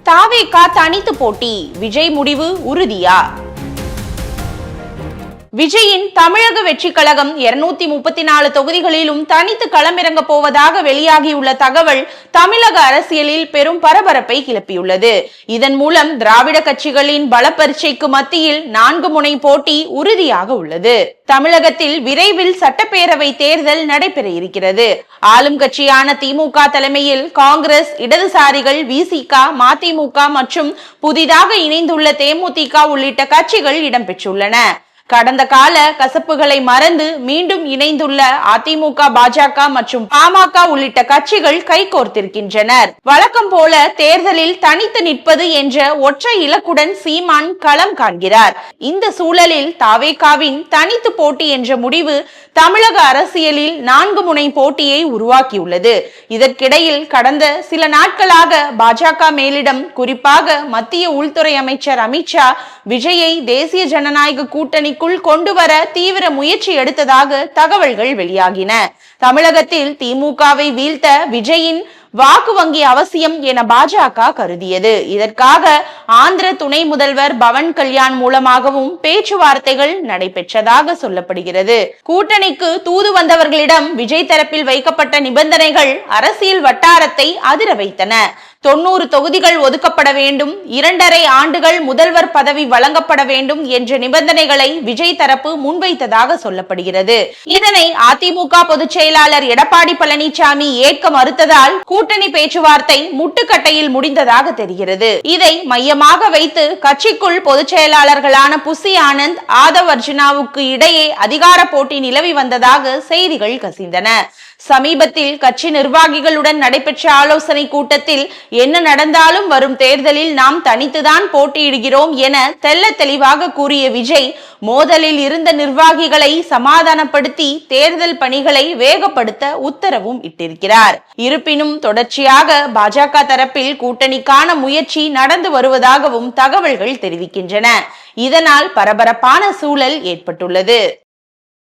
தாவேகா தனித்து போட்டி, விஜய் முடிவு உறுதியா? விஜயின் தமிழக வெற்றி கழகம் 234 தொகுதிகளிலும் தனித்து களமிறங்க போவதாக வெளியாகியுள்ள தகவல் தமிழக அரசியலில் பெரும் பரபரப்பை கிளப்பியுள்ளது. இதன் மூலம் திராவிட கட்சிகளின் பலப்பரீட்சைக்கு மத்தியில் 4 முனை போட்டி உறுதியாக உள்ளது. தமிழகத்தில் விரைவில் சட்டப்பேரவை தேர்தல் நடைபெற இருக்கிறது. ஆளும் கட்சியான திமுக தலைமையில் காங்கிரஸ், இடதுசாரிகள், விசிக, மதிமுக மற்றும் புதிதாக இணைந்துள்ள தேமுதிக உள்ளிட்ட கட்சிகள் இடம்பெற்றுள்ளன. கடந்த கால கசப்புகளை மறந்து மீண்டும் இணைந்துள்ள அதிமுக, பாஜக மற்றும் பாமக உள்ளிட்ட கட்சிகள் கைகோர்த்திருக்கின்றனர். வழக்கம் போல தேர்தலில் தனித்து நிற்பது என்ற ஒற்றை இலக்குடன் சீமான் களம் காண்கிறார். இந்த சூழலில் தாவேகாவின் தனித்து போட்டி என்ற முடிவு தமிழக அரசியலில் 4 முனை போட்டியை உருவாக்கியுள்ளது. இதற்கிடையில் கடந்த சில நாட்களாக பாஜக மேலிடம், குறிப்பாக மத்திய உள்துறை அமைச்சர் அமித்ஷா விஜயை தேசிய ஜனநாயக கூட்டணி கொண்டு வர தீவிர முயற்சி எடுத்ததாக தகவல்கள் வெளியாகின. தமிழகத்தில் திமுகவை வீழ்த்த விஜயின் வாக்கு வங்கி அவசியம் என பாஜக கருதியது. இதற்காக ஆந்திர துணை முதல்வர் பவன் கல்யாண் மூலமாகவும் பேச்சுவார்த்தைகள் நடைபெற்றதாக சொல்லப்படுகிறது. கூட்டணிக்கு தூது வந்தவர்களிடம் விஜய் தரப்பில் வைக்கப்பட்ட நிபந்தனைகள் அரசியல் வட்டாரத்தை அதிர வைத்தன. 90 தொகுதிகள் ஒதுக்கப்பட வேண்டும், 2.5 ஆண்டுகள் முதல்வர் பதவி வழங்கப்பட வேண்டும் என்ற நிபந்தனைகளை விஜய் தரப்பு முன்வைத்ததாக சொல்லப்படுகிறது. இதனை அதிமுக பொதுச் செயலாளர் எடப்பாடி பழனிசாமி ஏற்க மறுத்ததால் கூட்டணி பேச்சுவார்த்தை முட்டுக்கட்டையில் முடிந்ததாக தெரிகிறது. இதை மையமாக வைத்து கட்சிக்குள் பொதுச் செயலாளர்களான புசி ஆனந்த், ஆதவ் அர்ஜுனாவுக்கு இடையே அதிகார போட்டி நிலவி வந்ததாக செய்திகள் கசிந்தன. சமீபத்தில் கட்சி நிர்வாகிகளுடன் நடைபெற்ற ஆலோசனை கூட்டத்தில் என்ன நடந்தாலும் வரும் தேர்தலில் நாம் தனித்துதான் போட்டியிடுகிறோம் என தெள்ள தெளிவாக கூறிய விஜய் மோதலில் இருந்த நிர்வாகிகளை சமாதானப்படுத்தி தேர்தல் பணிகளை வேகப்படுத்த உத்தரவும் இட்டிருக்கிறார். இருப்பினும் தொடர்ச்சியாக பாஜக தரப்பில் கூட்டணிக்கான முயற்சி நடந்து வருவதாகவும் தகவல்கள் தெரிவிக்கின்றன. இதனால் பரபரப்பான சூழல் ஏற்பட்டுள்ளது.